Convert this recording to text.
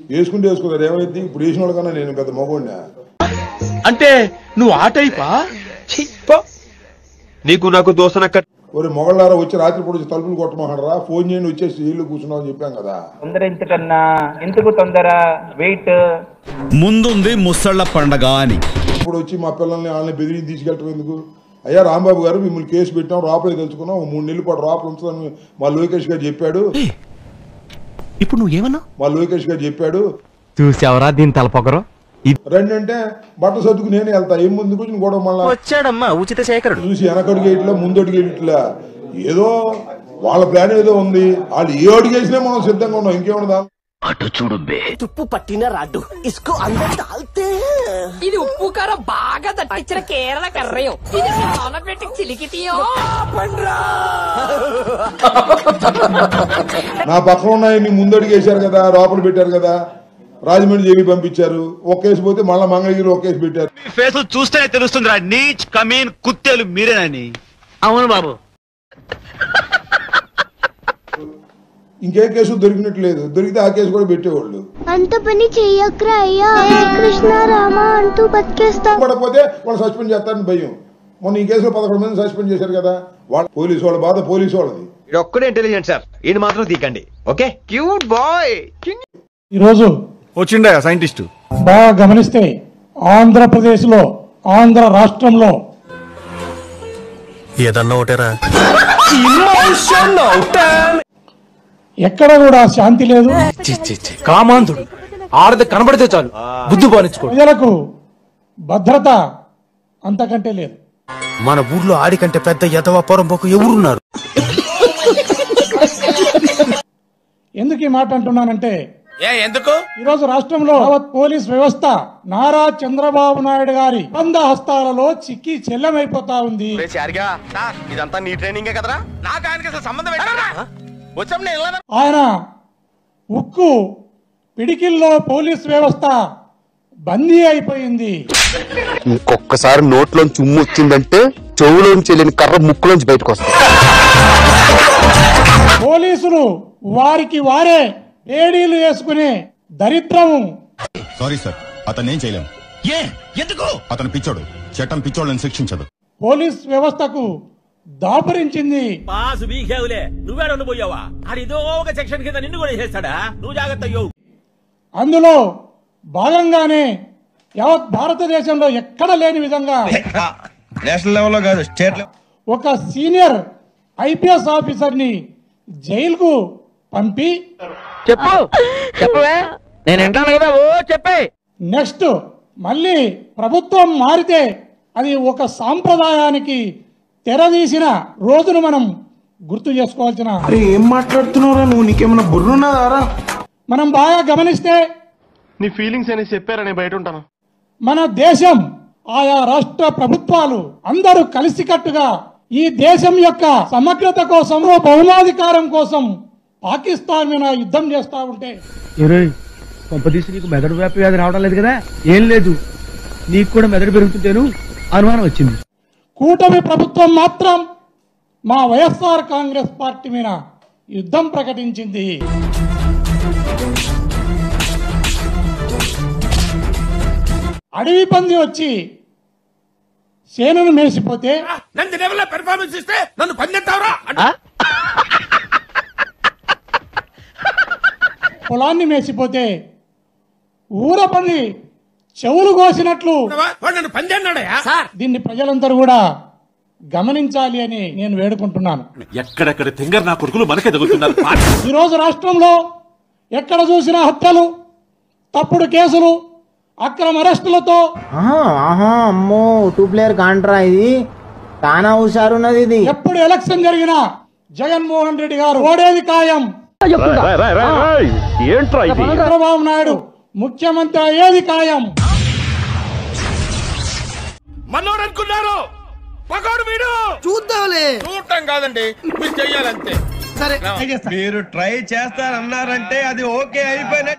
వేసుకుంటే వేసుకున్నారు ఏమైంది ఇప్పుడు వేసిన వాళ్ళకన్నా నేను పెద్ద మగోడినా అంటే నువ్వు ఆ టైపా నీకు నాకు దోసనక్క ఒరే మొగళ్ళారా వచ్చి రాత్రిపూట వచ్చి తలుపులు కొట్టమన్నారా ఫోన్ చేయండి వచ్చేసి ఇల్లు కూర్చున్నావు అని చెప్పాం కదా తొందర ఎంతకన్నా ఎందుకు తొందర వెయిట్ ముందుంది ముసళ్ళ పండగ అని ఇప్పుడు వచ్చి మా పిల్లల్ని వాళ్ళని బెదిరించి తీసుకెళ్ళటం ఎందుకు అయ్యా రాంబాబు గారు మిమ్మల్ని కేసు పెట్టాం రాపలే తెలుసుకున్నాం 3 నెలల పాటు రాపలు ఉంచుతాను మా లోకేష్ గారు చెప్పాడు ఇప్పుడు నువ్వేమన్నా మా లోకేష్ గారు చెప్పాడు చూసావరా దీని తలపొగరు రండి అంటే బట్ట సర్దుకు నేనే వెళ్తా ఏం ముందుకు వచ్చి గొడవ మళ్ళా వచ్చాడమ్మా ఉచిత సేకరుడు చూసి వెనకడుగు ఇట్లా ముందడుగు ఇట్లా ఏదో వాళ్ళ ప్లాన్ ఏదో ఉంది వాళ్ళు ఏ అడుగు వేసినా మనం సిద్ధంగా ఉన్నాం ఇంకేమన్నా అటు చూడు బే తుప్పు పట్టిన రాడ్డు ఇసుకు అందరూ తాల్తే ఇది ఉప్పు కారం బాగా దట్టించిన కేరళ కర్రయం ఇది పెట్టి చిలికితీయో నా పక్కన ఉన్నాయి నీ ముందడుగు వేశారు కదా లోపల పెట్టారు కదా రాజమండ్రి జైలు పంపించారు ఒక కేసు పోతే మళ్ళా మంగళగిరి ఒక కేసు పెట్టారు ఫేస్ చూస్తేనే తెలుస్తుందిరా నీచ్ కమీన్ కుత్తేలు మీరేనని అవును బాబు ఇంకే కేసు దొరికినట్లేదు దొరికితే ఆ కేసు కూడా పెట్టేవాళ్ళు అంత పని చెయ్యక్రా అయ్యా కృష్ణ రామ అంటూ బతికేస్తాం పడకపోతే వాళ్ళు సస్పెండ్ చేస్తారని భయం మొన్న ఈ కేసులో 11 మంది సస్పెండ్ చేశారు కదా వాళ్ళ పోలీసు వాళ్ళ బాధ పోలీసు వాళ్ళది ఇది ఒక్కడే ఇంటెలిజెంట్ సార్ ఇది మాత్రం తీకండి ఓకే క్యూట్ బాయ్ ఈరోజు వచ్చిండా సైంటిస్ట్ బాగా గమనిస్తే ఆంధ్రప్రదేశ్ లో ఆంధ్ర రాష్ట్రంలో ఏదన్నా ఒకటేరా ఎక్కడ కూడా శాంతి లేదు కామాంధుడు ఆడది కనబడితే చాలు బుద్ధి బానించుకో ప్రజలకు భద్రత అంతకంటే లేదు మన ఊర్లో ఆడికంటే పెద్ద యదవ పొరంపోకు ఎవరున్నారు ఎందుకు ఈ మాట అంటున్నానంటే ఎందుకు ఈరోజు రాష్ట్రంలో పోలీస్ వ్యవస్థ నారా చంద్రబాబు నాయుడు గారి బంద హస్తాలలో చిక్కి చెల్లమైపోతా ఉంది. ఇదంతా నీ ట్రైనింగే కదరా నాకు ఆయనకి అసలు సంబంధం ఆయన ఉక్కు పిడికిల్లో పోలీస్ వ్యవస్థ బందీ అయిపోయింది. ఇంకొకసారి నోట్లోంచి ఉమ్ము వచ్చిందంటే చెవులోంచి వెళ్ళిన కర్ర ముక్కులోంచి బయటకు వస్తుంది. పోలీసులు వారికి వారే ఏడీలు వేసుకునే దరిద్రము. సారీ సార్ అతను ఏం చేయలేం ఎందుకు అతను పిచ్చోడు చట్టం పిచ్చోళ్ళని శిక్షించదు. పోలీస్ వ్యవస్థకు దాపరించింది. నువ్వేడపోయావా అడిదో ఒక సెక్షన్ కింద నిన్ను కూడా చేస్తాడా నువ్వు జాగ్రత్త. అందులో భాగంగానే యావత్ భారతదేశంలో ఎక్కడ లేని విధంగా నేషనల్ లెవెల్లో కాదు స్టేట్ లెవెల్ ఒక సీనియర్ ఐపీఎస్ ఆఫీసర్ ని జైలుకు పంపి చెప్పవే నేను వింటాను కదా ఓ చెప్పే నెక్స్ట్ మళ్ళీ ప్రభుత్వం మారితే అది ఒక సాంప్రదాయానికి తెరదీసిన రోజును మనం గుర్తు చేసుకోవాల్సిన. ఏం మాట్లాడుతున్నారా నువ్వు? నీకేమన్నా బుర్రున్నారా? మనం బాగా గమనిస్తే నీ ఫీలింగ్స్ అని చెప్పారని బయట ఉంటాను. మన దేశం ఆయా రాష్ట్ర ప్రభుత్వాలు అందరూ కలిసికట్టుగా ఈ దేశం యొక్క సమగ్రత కోసం బహుమాధికారం కోసం పాకిస్తాన్ మీద యుద్ధం చేస్తా ఉంటే కొంపదీసి నీకు మెదడు వ్యాపి వ్యాధి రావడం లేదు కదా? ఏం లేదు, నీకు కూడా మెదడు పెరుగుతుంటేను అనుమానం వచ్చింది. కూటమి ప్రభుత్వం మాత్రం మా వైఎస్ఆర్ కాంగ్రెస్ పార్టీ మీద యుద్ధం ప్రకటించింది. అడవి పంది వచ్చి సేనను మేసిపోతే పెర్ఫార్మెన్స్ ఇస్తే నన్ను పందెట్టావరా పొలాన్ని మేసిపోతే ఊర పంది చెవులు కోసినట్లు దీన్ని ప్రజలందరూ కూడా గమనించాలి అని నేను వేడుకుంటున్నాను. ఎక్కడెక్కడ తింగర్ నా కొడుకులు మనకే తగులుతున్నారు. ఈరోజు రాష్ట్రంలో ఎక్కడ చూసినా హత్యలు, తప్పుడు కేసులు, అక్రమ అరెస్టులతో. అమ్మో 2 ప్లేయర్ కాంట్రా ఇది కానా హుషారున్నది. ఇది ఎప్పుడు ఎలక్షన్ జరిగినా జగన్మోహన్ రెడ్డి గారు ఓడేది ఖాయం, చంద్రబాబు నాయుడు ముఖ్యమంత్రి అయ్యేది ఖాయం. మనోరనుకున్నారు పకోడు వీడు చూద్దాంలే. చూడటం కాదండి మీరు చెయ్యాలంతే. సరే మీరు ట్రై చేస్తారన్నారంటే అది ఓకే అయిపోయిన